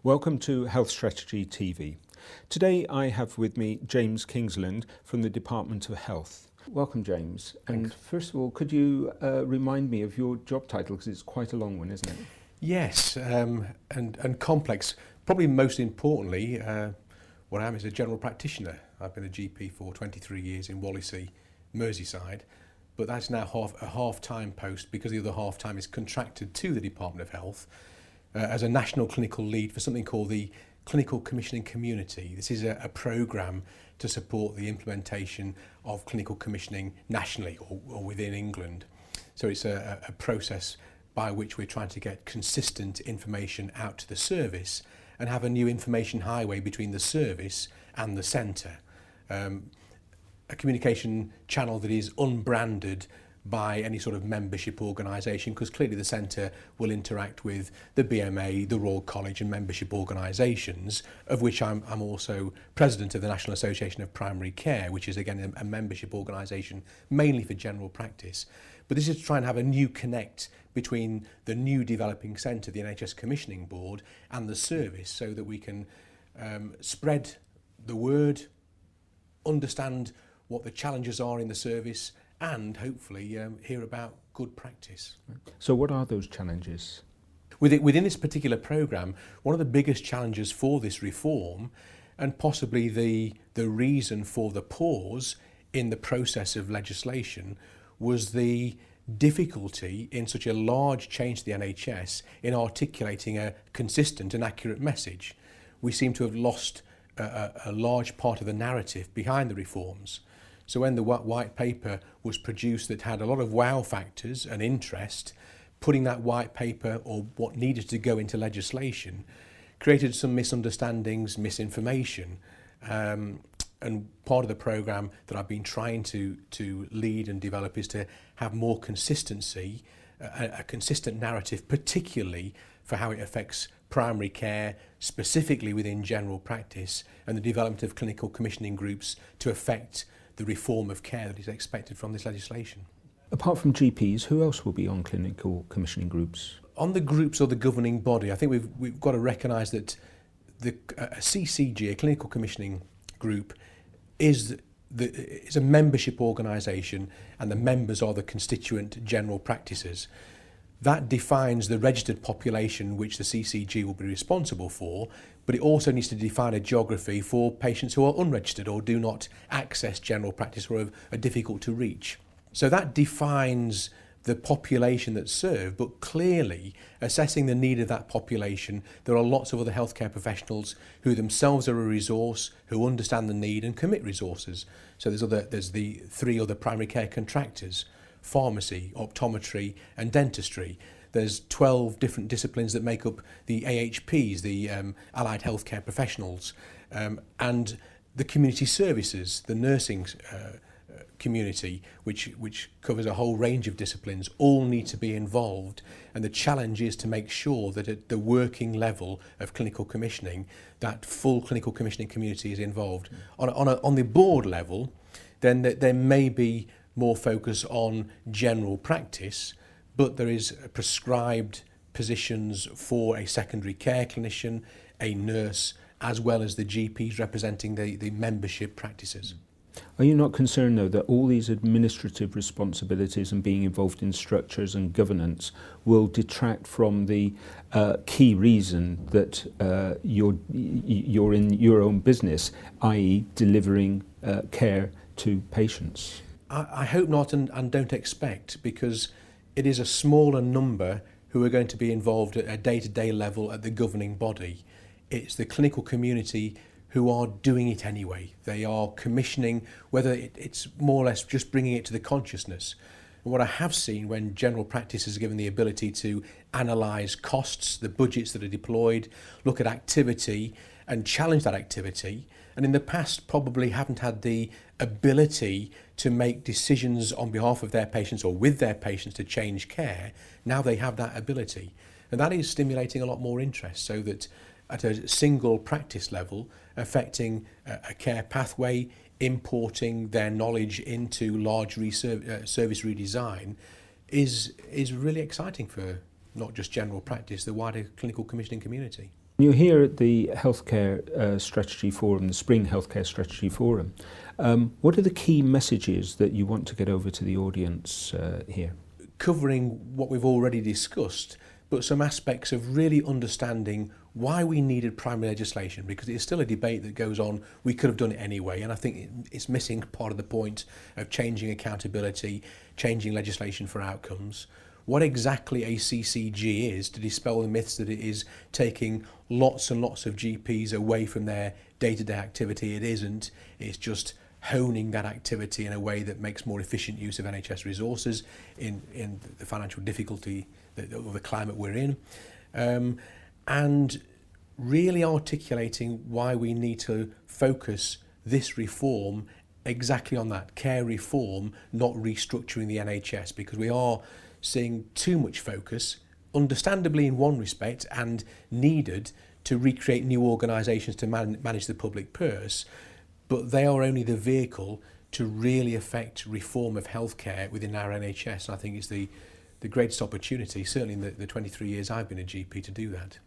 Welcome to Health Strategy TV. Today I have with me James Kingsland from the Department of Health. Welcome, James. Thanks. And first of all, could you remind me of your job title, because it's quite a long one, isn't it? Yes, and complex. Probably most importantly, what I am is a general practitioner. I've been a GP for 23 years in Wallasey, Merseyside, but that's now a half-time post because the other half-time is contracted to the Department of Health as a national clinical lead for something called the Clinical Commissioning Community. This is a programme to support the implementation of clinical commissioning nationally or within England. So it's a process by which we're trying to get consistent information out to the service and have a new information highway between the service and the centre. A communication channel that is unbranded by any sort of membership organisation, because clearly the centre will interact with the BMA, the Royal College and membership organisations, of which I'm also president of the National Association of Primary Care, which is again a membership organisation mainly for general practice. But this is to try and have a new connect between the new developing centre, the NHS Commissioning Board, and the service, so that we can spread the word, understand what the challenges are in the service, and hopefully hear about good practice. So what are those challenges? Within this particular programme, one of the biggest challenges for this reform, and possibly the reason for the pause in the process of legislation, was the difficulty in such a large change to the NHS in articulating a consistent and accurate message. We seem to have lost a large part of the narrative behind the reforms. So when the white paper was produced that had a lot of wow factors and interest, putting that white paper or what needed to go into legislation created some misunderstandings, misinformation. And part of the programme that I've been trying to lead and develop is to have more consistency, a consistent narrative, particularly for how it affects primary care, specifically within general practice, and the development of clinical commissioning groups to affect the reform of care that is expected from this legislation. Apart from GPs, who else will be on clinical commissioning groups? On the groups or the governing body, I think we've got to recognise that a CCG, a clinical commissioning group, is a membership organisation, and the members are the constituent general practices. That defines the registered population which the CCG will be responsible for, but it also needs to define a geography for patients who are unregistered or do not access general practice or are difficult to reach. So that defines the population that's served, but clearly assessing the need of that population, there are lots of other healthcare professionals who themselves are a resource, who understand the need and commit resources. So there's the three other primary care contractors: pharmacy, optometry and dentistry. There's 12 different disciplines that make up the AHPs, the allied healthcare professionals, and the community services, the nursing community, which covers a whole range of disciplines, all need to be involved. And the challenge is to make sure that at the working level of clinical commissioning, that full clinical commissioning community is involved. On the board level, then there may be more focus on general practice, but there is prescribed positions for a secondary care clinician, a nurse, as well as the GPs representing the membership practices. Are you not concerned, though, that all these administrative responsibilities and being involved in structures and governance will detract from the key reason that you're in your own business, i.e. delivering care to patients? I hope not, and don't expect, because it is a smaller number who are going to be involved at a day-to-day level at the governing body. It's the clinical community who are doing it anyway. They are commissioning, whether it's more or less just bringing it to the consciousness. And what I have seen when general practice is given the ability to analyse costs, the budgets that are deployed, look at activity and challenge that activity, and in the past probably haven't had the ability to make decisions on behalf of their patients or with their patients to change care, now they have that ability. And that is stimulating a lot more interest, so that at a single practice level, affecting a care pathway, importing their knowledge into large service redesign is really exciting for not just general practice, the wider clinical commissioning community. You're here at the Healthcare Strategy Forum, the Spring Healthcare Strategy Forum. What are the key messages that you want to get over to the audience here? Covering what we've already discussed, but some aspects of really understanding why we needed primary legislation, because it's still a debate that goes on. We could have done it anyway, and I think it's missing part of the point of changing accountability, changing legislation for outcomes. What exactly a CCG is, to dispel the myths that it is taking lots and lots of GPs away from their day-to-day activity. It isn't. It's just honing that activity in a way that makes more efficient use of NHS resources in the financial difficulty or the climate we're in, and really articulating why we need to focus this reform exactly on that, care reform, not restructuring the NHS, because we are seeing too much focus, understandably in one respect, and needed to recreate new organisations to manage the public purse, but they are only the vehicle to really affect reform of healthcare within our NHS. And I think it's the greatest opportunity, certainly in the 23 years I've been a GP, to do that.